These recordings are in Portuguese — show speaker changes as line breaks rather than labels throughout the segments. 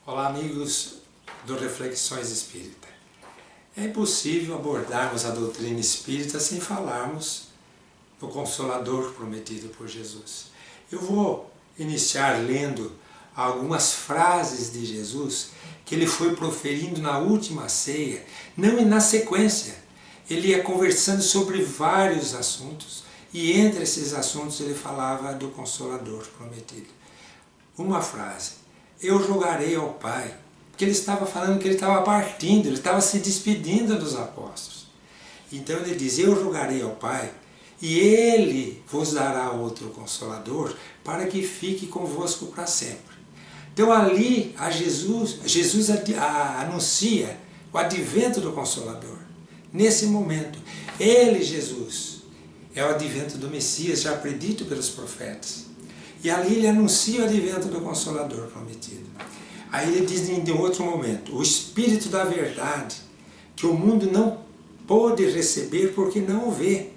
Olá, amigos do Reflexões Espírita. É impossível abordarmos a doutrina espírita sem falarmos do Consolador prometido por Jesus. Eu vou iniciar lendo algumas frases de Jesus que ele foi proferindo na última ceia, não na sequência. Ele ia conversando sobre vários assuntos e entre esses assuntos ele falava do Consolador prometido. Uma frase: eu rogarei ao Pai, porque ele estava falando que ele estava partindo, ele estava se despedindo dos apóstolos. Então ele diz: eu rogarei ao Pai, e ele vos dará outro Consolador, para que fique convosco para sempre. Então ali Jesus anuncia o advento do Consolador. Nesse momento, ele, Jesus, é o advento do Messias, já predito pelos profetas. E ali ele anuncia o advento do Consolador prometido. Aí ele diz em outro momento: o Espírito da verdade, que o mundo não pôde receber porque não o vê,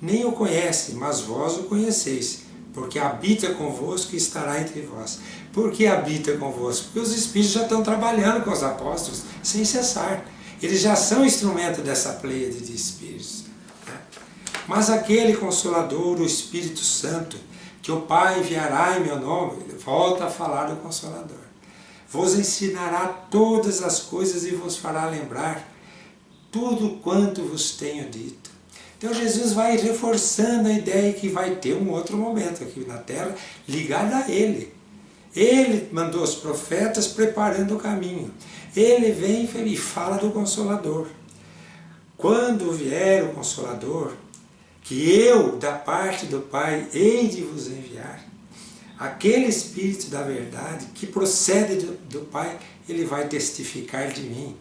nem o conhece, mas vós o conheceis, porque habita convosco e estará entre vós. Por que habita convosco? Porque os Espíritos já estão trabalhando com os apóstolos sem cessar. Eles já são instrumento dessa pleiade de Espíritos. Mas aquele Consolador, o Espírito Santo, que o Pai enviará em meu nome, ele volta a falar do Consolador. Vos ensinará todas as coisas e vos fará lembrar tudo quanto vos tenho dito. Então Jesus vai reforçando a ideia que vai ter um outro momento aqui na Terra ligado a Ele. Ele mandou os profetas preparando o caminho. Ele vem e fala do Consolador. Quando vier o Consolador, que eu, da parte do Pai, hei de vos enviar, aquele Espírito da verdade que procede do Pai, ele vai testificar de mim.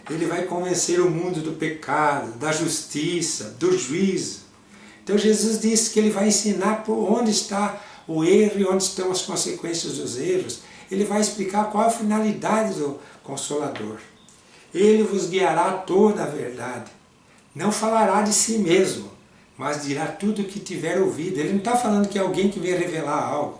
Ele vai convencer o mundo do pecado, da justiça, do juízo. Então Jesus disse que ele vai ensinar por onde está o erro e onde estão as consequências dos erros. Ele vai explicar qual a finalidade do Consolador. Ele vos guiará toda a verdade. Não falará de si mesmo, mas dirá tudo o que tiver ouvido. Ele não está falando que é alguém que vem revelar algo.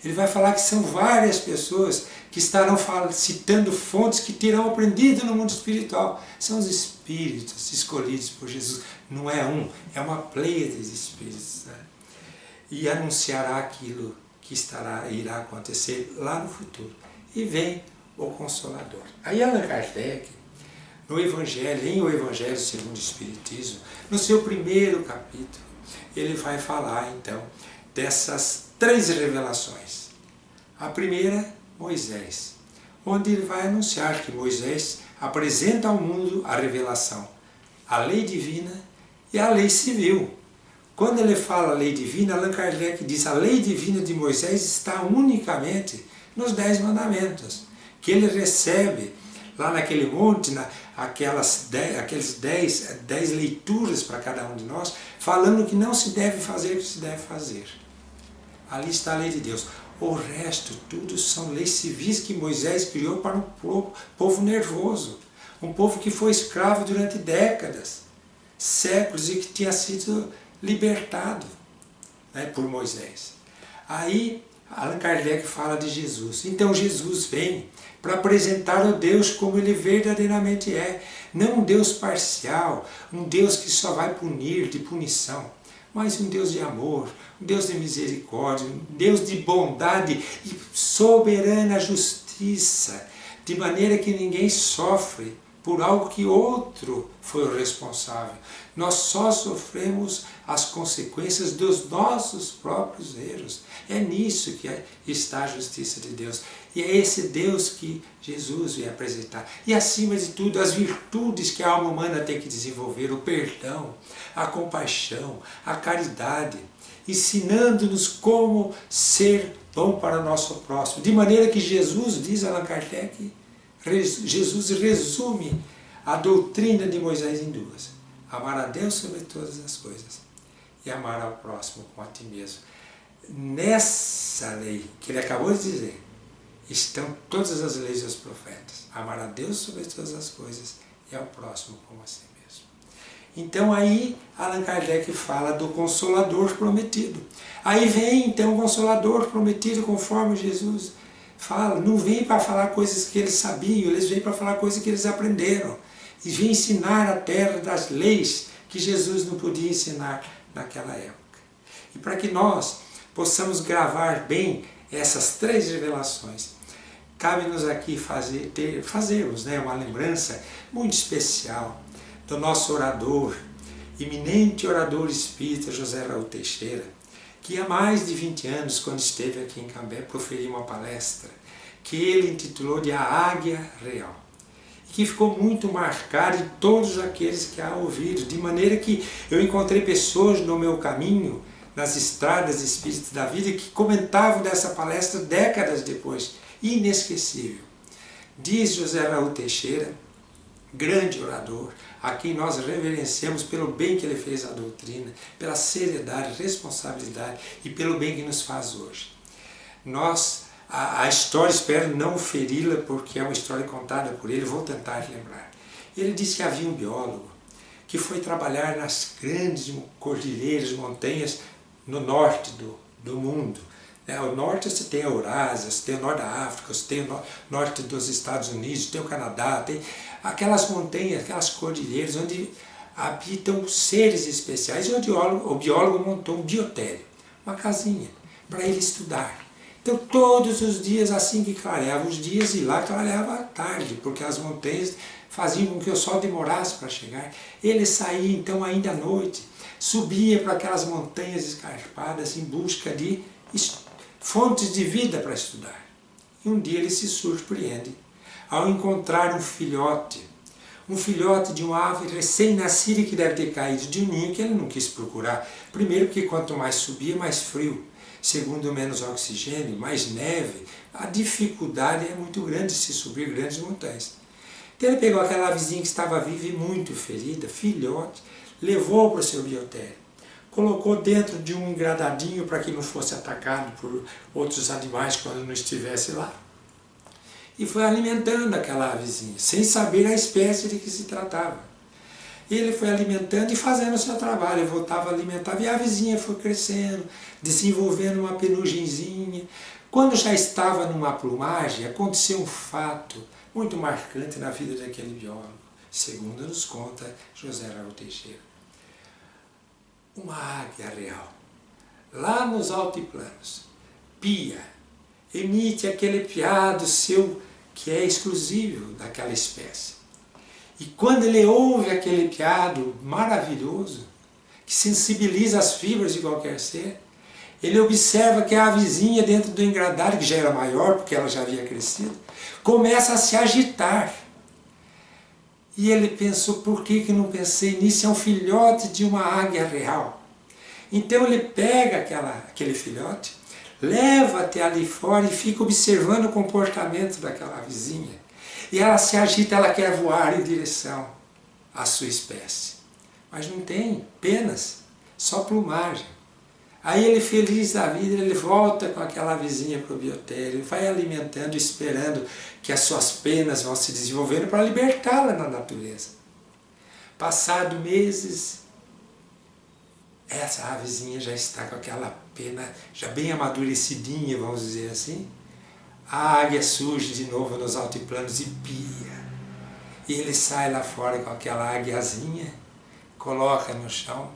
Ele vai falar que são várias pessoas que estarão citando fontes que terão aprendido no mundo espiritual. São os espíritos escolhidos por Jesus. Não é um, é uma pleiade de espíritos. E anunciará aquilo que irá acontecer lá no futuro. E vem o Consolador. Aí Allan Kardec, no Evangelho, em O Evangelho segundo o Espiritismo, no seu primeiro capítulo, ele vai falar então dessas três revelações. A primeira, Moisés, onde ele vai anunciar que Moisés apresenta ao mundo a revelação, a lei divina e a lei civil. Quando ele fala lei divina, Allan Kardec diz: a lei divina de Moisés está unicamente nos 10 mandamentos, que ele recebe lá naquele monte, aqueles 10 leituras para cada um de nós, falando o que não se deve fazer e o que se deve fazer. Ali está a lei de Deus. O resto, tudo são leis civis que Moisés criou para um povo nervoso. Um povo que foi escravo durante décadas, séculos, e que tinha sido libertado por Moisés. Aí Allan Kardec fala de Jesus. Então Jesus vem para apresentar o Deus como ele verdadeiramente é. Não um Deus parcial, um Deus que só vai punir, de punição, mas um Deus de amor, um Deus de misericórdia, um Deus de bondade e soberana justiça, de maneira que ninguém sofre por algo que outro foi o responsável. Nós só sofremos as consequências dos nossos próprios erros. É nisso que está a justiça de Deus. E é esse Deus que Jesus vem apresentar. E acima de tudo, as virtudes que a alma humana tem que desenvolver: o perdão, a compaixão, a caridade, ensinando-nos como ser bom para o nosso próximo. De maneira que Jesus, diz Allan Kardec, Jesus resume a doutrina de Moisés em duas: amar a Deus sobre todas as coisas e amar ao próximo como a ti mesmo. Nessa lei que ele acabou de dizer estão todas as leis dos profetas: amar a Deus sobre todas as coisas e ao próximo como a si mesmo. Então aí Allan Kardec fala do Consolador prometido. Aí vem então o Consolador prometido, conforme Jesus não vêm para falar coisas que eles sabiam, eles vêm para falar coisas que eles aprenderam. E vêm ensinar a terra das leis que Jesus não podia ensinar naquela época. E para que nós possamos gravar bem essas 3 revelações, cabe-nos aqui fazermos uma lembrança muito especial do nosso orador, eminente orador espírita José Raul Teixeira, que há mais de 20 anos, quando esteve aqui em Cambé, proferiu uma palestra que ele intitulou de A Águia Real, e que ficou muito marcado em todos aqueles que a ouviram, de maneira que eu encontrei pessoas no meu caminho, nas estradas espíritas da vida, que comentavam dessa palestra décadas depois, inesquecível. Diz José Raul Teixeira, grande orador, a quem nós reverenciamos pelo bem que ele fez à doutrina, pela seriedade, responsabilidade e pelo bem que nos faz hoje. A história, espero não feri-la, porque é uma história contada por ele, vou tentar lembrar. Ele disse que havia um biólogo que foi trabalhar nas grandes cordilheiras, montanhas no norte do mundo. O norte você tem a Eurásia, você tem o norte da África, você tem o norte dos Estados Unidos, tem o Canadá, tem aquelas montanhas, aquelas cordilheiras onde habitam seres especiais. E o biólogo montou um biotério, uma casinha, para ele estudar. Então todos os dias, assim que clareava os dias, e lá clareava à tarde, porque as montanhas faziam com que o sol demorasse para chegar. Ele saía então ainda à noite, subia para aquelas montanhas escarpadas em busca de fontes de vida para estudar. E um dia ele se surpreende ao encontrar um filhote de uma ave recém-nascida que deve ter caído de um ninho que ele não quis procurar. Primeiro porque quanto mais subia, mais frio. Segundo, menos oxigênio, mais neve. A dificuldade é muito grande de se subir grandes montanhas. Então ele pegou aquela avezinha que estava viva e muito ferida, filhote, levou para o seu biotério. Colocou dentro de um engradadinho para que não fosse atacado por outros animais quando não estivesse lá. E foi alimentando aquela avezinha, sem saber a espécie de que se tratava. Ele foi alimentando e fazendo o seu trabalho, ele voltava a alimentar, e a avezinha foi crescendo, desenvolvendo uma penugenzinha. Quando já estava numa plumagem, aconteceu um fato muito marcante na vida daquele biólogo, segundo nos conta José Raul Teixeira. Uma águia real, lá nos altiplanos, pia, emite aquele piado seu que é exclusivo daquela espécie. E quando ele ouve aquele piado maravilhoso, que sensibiliza as fibras de qualquer ser, ele observa que a avezinha dentro do engradário, que já era maior porque ela já havia crescido, começa a se agitar. E ele pensou, por que não pensei nisso? É um filhote de uma águia real. Então ele pega aquele filhote, leva até ali fora e fica observando o comportamento daquela avezinha. E ela se agita, ela quer voar em direção à sua espécie. Mas não tem penas, só plumagem. Aí ele, feliz da vida, ele volta com aquela avezinha para o biotério, vai alimentando, esperando que as suas penas vão se desenvolvendo para libertá-la na natureza. Passado meses, essa avezinha já está com aquela pena já bem amadurecidinha, vamos dizer assim. A águia surge de novo nos altiplanos e pia. E ele sai lá fora com aquela águiazinha, coloca no chão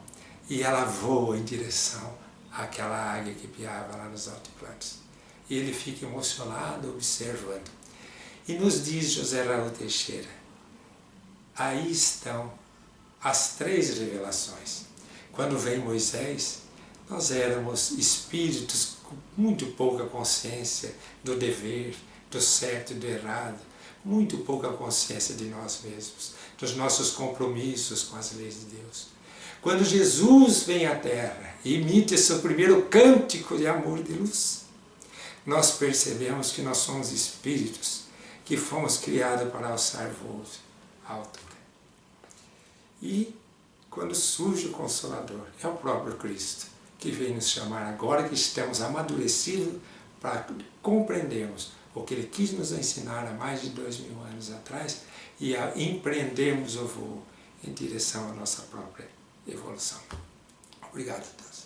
e ela voa em direção àquela águia que piava lá nos altiplanos. E ele fica emocionado observando. E nos diz José Raul Teixeira, aí estão as 3 revelações. Quando vem Moisés, nós éramos espíritos com muito pouca consciência do dever, do certo e do errado, muito pouca consciência de nós mesmos, dos nossos compromissos com as leis de Deus. Quando Jesus vem à Terra e emite seu primeiro cântico de amor e de luz, nós percebemos que nós somos espíritos que fomos criados para alçar voos à altura. E quando surge o Consolador, é o próprio Cristo, que vem nos chamar agora que estamos amadurecidos para compreendermos o que Ele quis nos ensinar há mais de 2000 anos atrás e a empreendermos o voo em direção à nossa própria evolução. Obrigado a todos.